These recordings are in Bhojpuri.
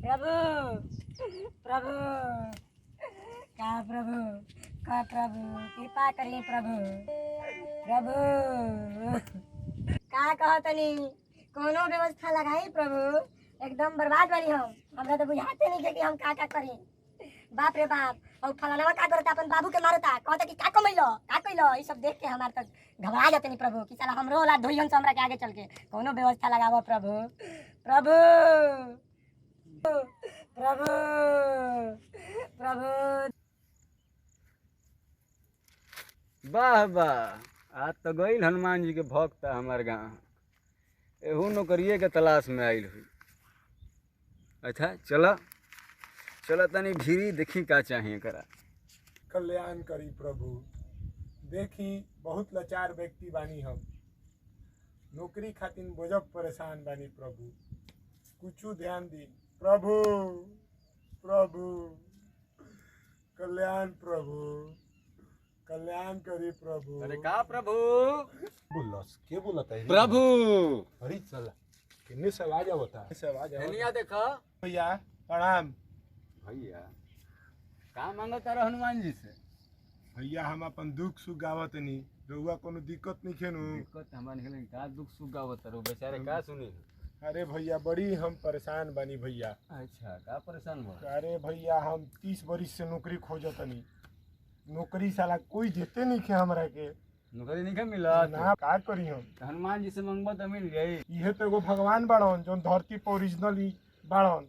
प्रभु प्रभु का प्रभु का प्रभु कृपा करी प्रभु प्रभु का कहतनी कोनो व्यवस्था लगाई प्रभु एकदम बर्बाद बनी हम हमरा तो बुझाते नहीं कि हम का करी बाप रे बाप और फलाना का करता अपन बाबू के मारता कहता कि का कइलो ई सब देख के हमार तक घबरा जाते नहीं प्रभु कि साला हमरो वाला धोइयन से हमरा के आगे चल के कोनो व्यवस्था लगावो प्रभु प्रभु प्रभु प्रभु। वाह वाह, आज तो गई हनुमान जी के भक्त हमार गाँव एहू नौकरिए के तलाश में आयल हुई। अच्छा चला चला तनी भीरी देखी का चाहिए करा। कल्याण करी प्रभु। देखी बहुत लाचार व्यक्ति बानी हम, नौकरी खातिर गजब परेशान बानी प्रभु, कुछ ध्यान दी प्रभु प्रभु। कल्याण प्रभु, कल्याण करी प्रभु। अरे का प्रभु बोलस के बोलता है प्रभु? अरे चला किन्ने से आवाज आवता है, से आवाज धनिया देखा भैया प्रणाम। भैया का मांगता रह हनुमान जी से? भैया हम अपन दुख सुख गावत नहीं, रउआ कोनो दिक्कत नहीं खेनु? दिक्कत हमारे के का दुख सुख गावत रहो बेचारे का सुनी। अरे भैया बड़ी हम परेशान बानी भैया। अच्छा का परेशान हो? अरे भैया हम 30 बरिस से नौकरी खोजतनी, नौकरी साला कोई देते नहीं खे हमरा के। नौकरी नहीं मिला ना का करी हम? हनुमान जी से मंगबो तो मिल गई। इहे तो एगो भगवान बाड़न जो धरती पर ओरिजिनली बाड़न।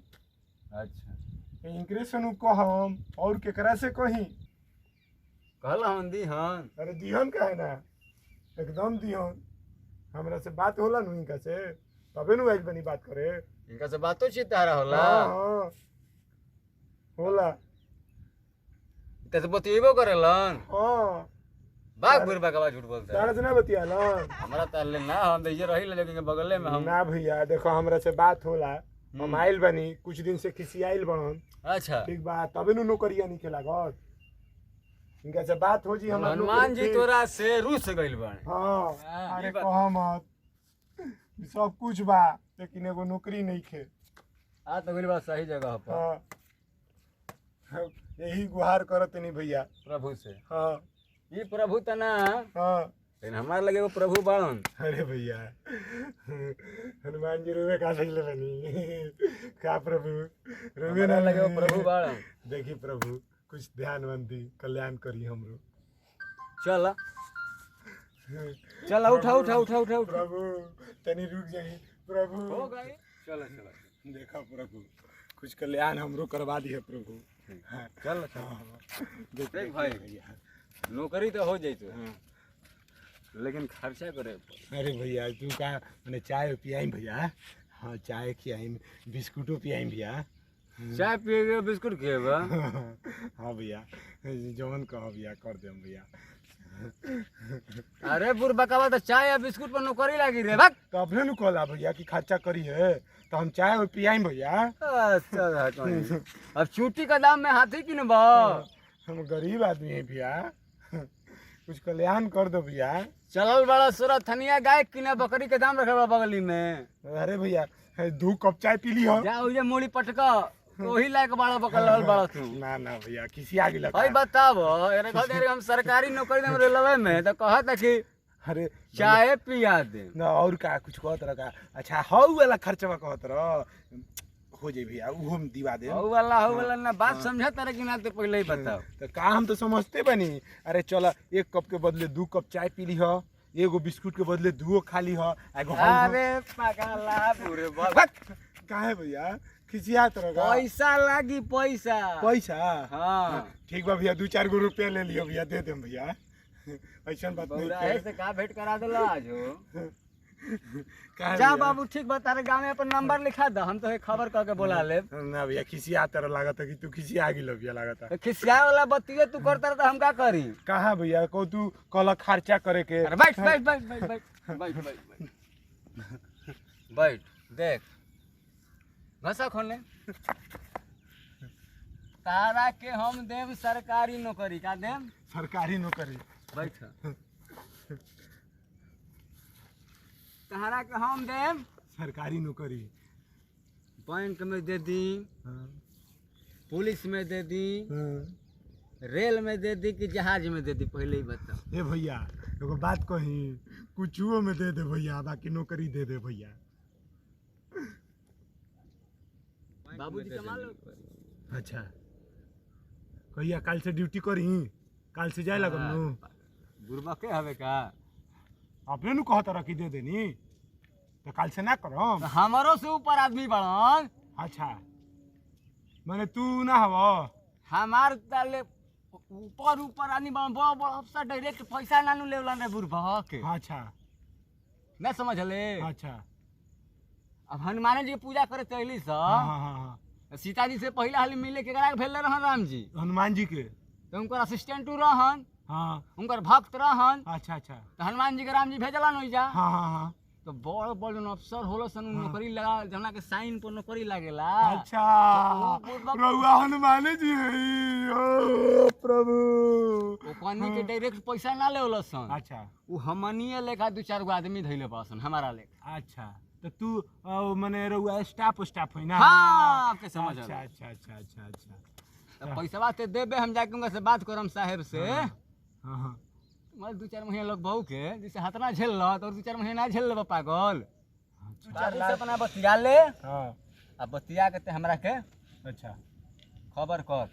अच्छा इनकरे से नु कहम और केकरा से कही? कहल हम दी हन। अरे दिहन का है ना, एकदम दिहन। हमरा से बात होला नु इनका से, तबे नु आज बनी बात करे। इनका से बातो चित तारा होला। हाँ होला ते से बतिएबो करेलन। हाँ बाग बुरबा का झूठ बोलता है। तारा से ना बतियालन हमरा ताले ना हम तो ये रही लेकिन बगले में हम ना भैया देखो हमरा से बात होला, हम आइल बनी कुछ दिन से खिसियाइल बनन। अच्छा ठीक बा तबे नु नौकरिया नहीं खेला गत। इनका से बात हो जी हमरा हनुमान जी तोरा से रूस गइल बाड़े। हां अरे ये बात- कह मत, सब कुछ बा लेकिन एगो नौकरी नहीं खे। आ तो गइल बात सही जगह पर हाँ यही गुहार करत नहीं भैया प्रभु से। हाँ ये प्रभु तना हाँ। लेकिन हमार लगे वो प्रभु बाड़न। अरे भैया हनुमान जी रोवे का सही बनी का प्रभु रोवे हमारा ना लगे वो प्रभु बाड़न। देखी प्रभु कुछ ध्यानवंती कल्याण करी हमरो। चल चल उठा उठा उठा उठा उठा। प्रभु तनी रुक जाई प्रभु। हो गई। चल चल देखा प्रभु कुछ कल्याण हमरो करवा दिए प्रभु। हाँ चल देख भाई भैया। नौकरी तो हो जैतो लेकिन खर्चा करे। अरे भैया तू का मैंने चाय पियाई भैया? हाँ चाय खियाई, बिस्कुटो पियाई भैया। चाय पिएगा बिस्कुट खेबा? हाँ भैया जवन कहो भैया कर देम भैया। अरे बुरबकावा तो चाय या बिस्कुट पर नौकरी लागी रे भाग। तो अपने नु कहला भैया कि खर्चा करी है तो हम चाय पियाई भैया। अच्छा अब चूटी का दाम में हाथी की न बा। हम गरीब आदमी है भैया, कुछ कल्याण कर दो भैया। चलल बड़ा सूरत थनिया गाय किने बकरी के दाम रखल बा बगली में। अरे भैया 2 कप चाय पी ली हो। जा उजे मूड़ी पटका ओही लायक बड़ा बकल बड़ा तू। ना ना भैया किसी आगे लगा। भाई बताओ अरे कहते हम सरकारी नौकरी में रेलवे में तो कहता कि अरे चाय पिया दे ना और का कुछ कहत रहा। अच्छा हौ वाला खर्चवा कहत रह हो जाई भैया वो हम दिवा दे। हो वाला ना बात समझत रे कि ना तो पहले ही बताओ। तो का हम तो समझते बनी। अरे चल 1 कप के बदले 2 कप चाय पी ली हो, एगो बिस्कुट के बदले 2 खा ली हो। अरे पगला बुरे बाप काहे भैया खिसिया तरह पैसा लागी पैसा। पैसा? हाँ ठीक बा भैया 2-4 गो रुपया ले लियो भैया, दे देम भैया। ऐसा बात नहीं बौराहे से का भेंट करा देला आज हो। काहे जा भैया? बाबू ठीक बता रे गांव में अपन नंबर लिखा द हम तो खबर करके बुला ले। ना भैया खिसिया तरह लागत है कि तू खिसिया गिलो भैया लागत है। तो खिसिया वाला बतिये तू करता तो हम का करी? कहाँ भैया को तू कल खर्चा करे के। अरे बैठ बैठ बैठ बैठ बैठ बैठ बैठ बैठ देख भाषा खोल ले। तारा के हम देव सरकारी नौकरी का देम। सरकारी नौकरी बैठ तारा के हम देम सरकारी नौकरी बैंक में दे दी, हाँ, पुलिस में दे दी, हाँ। रेल में दे दी कि जहाज में दे दी, पहले ही बताओ। ए भैया एगो बात कही, कुछुओ में दे दे भैया, बाकी नौकरी दे दे भैया। बाबूजी कमा लो। अच्छा कहिया काल से ड्यूटी करी, काल से जाए लगम नु। बुरबा के हवे का? अपने नु कहत रखी दे देनी, तो काल से ना करम। हमारो से ऊपर आदमी बड़न। अच्छा माने तू ना हवा? हमार ताले ऊपर ऊपर आदमी बड़न, बड़ा बड़ा अफसर डायरेक्ट पैसा नानू लेवलन रे बुरबा के। अच्छा ना समझले? अच्छा। अब हनुमान जी के पूजा करे चली स, हाँ हाँ हाँ। सीता जी से पहला हाल मिले केकरा के भेल रहन? राम जी। हनुमान जी के? तो उनकर असिस्टेंट रहन, हाँ। उनकर भक्त रहन। अच्छा अच्छा। तो हनुमान जी के राम जी भेजलन ओइजा। हाँ हाँ हाँ। तो बड़ बड़ जन अफसर होला सन, हाँ। नौकरी लगा जना के साइन पर नौकरी लागेला। अच्छा तो वो रउआ हनुमान जी है। ओ प्रभु। ओ पानी के डायरेक्ट पैसा ना लेवला सन। अच्छा उ हमनिए लेखा दू चार गो आदमी धइले पासन हमारा लेखा। अच्छा। तो तू माने रउआ स्टाफ है ना? हाँ, आपके समझ अच्छा आला। अच्छा अच्छा अच्छा अच्छा। तो पैसा ते देबे, हम जाके उनका से बात करम साहेब से। हाँ हाँ। मतलब 2-4 महीने लग बहु के जैसे हाथ ना झेल लो तो 2-4 महीने ना झेल ले पागल। 2-4 से अपना बतिया ले, हाँ। अब बतिया के ते हमरा के अच्छा खबर कर।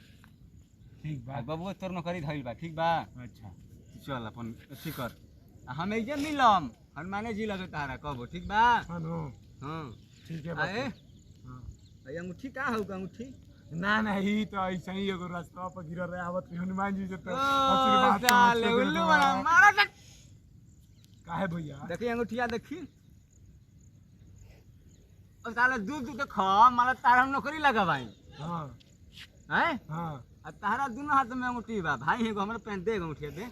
ठीक बा। बाबू तोर नौकरी धइल बा, ठीक बा? अच्छा चल अपन अथी कर, हम एजे मिलम हनुमाने जी लगे तारा कबो, ठीक बा? हाँ नो। हाँ ठीक है आए। हाँ। ये अंगूठी का होगा? अंगूठी ना नहीं तो ऐसा ही एगो रास्ता पर गिरल रहे, आवत रही हनुमान जी से तो ओ आशीर्वाद तो साले मुझको दे उल्लू दो। बना मारा ना। काहे भैया? देखी अंगूठिया देखी, और साले दूर दूर के खा मारा तारा नौकरी लगावाई हाँ हैं। हाँ और तारा दोनों हाथ में अंगूठी बा, भाई है हमरे पहन दे अंगूठिया दे।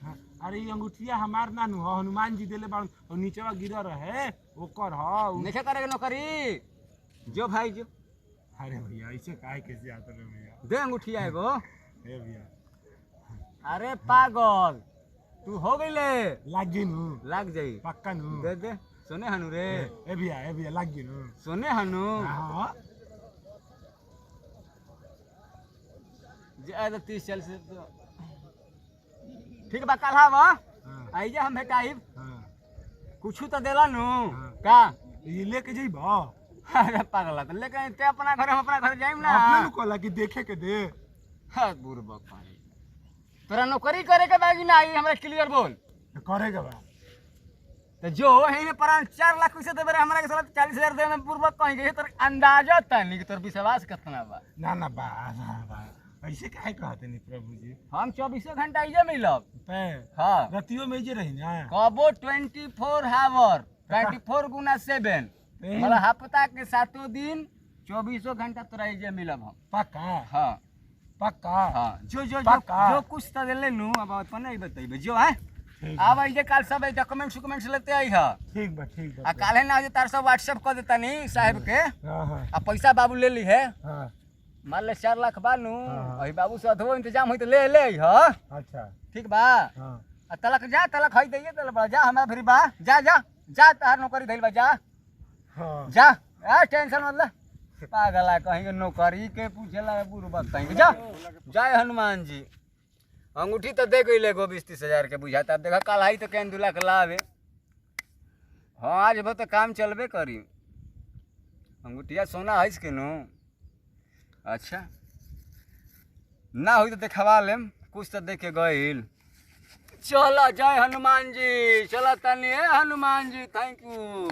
हाँ। अरे ये अंगूठिया हमार ना नु ह, हनुमान जी देले बाड़न, और नीचवा गिरल रहे ओकर ह। नहीं करेगा नौकरी, जो भाई जो अरे भैया ऐसे काहे कैसे आते रहे भैया? दे अंगूठिया एगो। हे भैया अरे पागल तू हो गईले, लाग जी नु? लग जाई। पक्का नु? दे दे सोने हनु रे, ए भैया लाग जी नु? सोने हनु। हाँ ज्यादा 30-40 से तो ठीक बा। कल हवा हाँ आइए हम भेटाइब, हाँ। कुछ तो देला नु हाँ। का। ये लेके जइबा? अरे पागल तो लेकिन ते अपना घर, हम अपना घर जाइम ना। अपने नु कहला कि देखे के दे। हाँ बुरबक पानी, तोरा नौकरी करे के बागी ना आई हमरा क्लियर बोल। करे के बा तो जो है में प्राण 4 लाख पैसे देबे हमरा के साला 40,000 दे में बुरबक कहीं गए, तोर अंदाजा तनी कि तोर विश्वास कितना बा। ना ना बा बा ऐसे काहे कहते नहीं प्रभु जी? हम 24 घंटा इजे मिलब। पे हाँ रतियो में जे रही ना? कबो 24 आवर 24 गुना 7 मतलब हफ्ता के 7 दिन 24 घंटा तोरा इजे मिलब हम। पक्का? हाँ पक्का? हाँ जो जो जो, पक्का? जो कुछ तो ले लू अब अपन नहीं बताइबे जो है। ठीक अब आइजे काल सब डॉक्यूमेंट्स लेते आई है। ठीक बा ठीक आ बा। काले ना तार सब व्हाट्सएप कर देता नहीं साहब के। हाँ हाँ आ पैसा बाबू ले ली है, हाँ। मान ले 4 लाख बानू। हाँ। अही बाबू से अधो इंतजाम होई तो ले ले ह, अच्छा ठीक बा? हाँ आ तलक जा, तलक हई दैए तलक बा जा, हमरा फिर बा जा जा जा, तार नौकरी धइल बा जा हाँ। जा। आ टेंशन मत ले, पागल है कहीं के नौकरी के पूछेला बुरबक कहीं के। जा जय हनुमान जी। अंगूठी तो दे गई गो 20-30 हजार के बुझाता। अब देखा कल आई तो केन 2 लाख लावे। हाँ आज बहुत तो काम चलबे करी। अंगूठिया सोना है के नो? अच्छा ना हुई तो देखवा लेम, कुछ तो देखे गईल। चलो जय हनुमान जी, चलो तनी हनुमान जी, थैंक यू।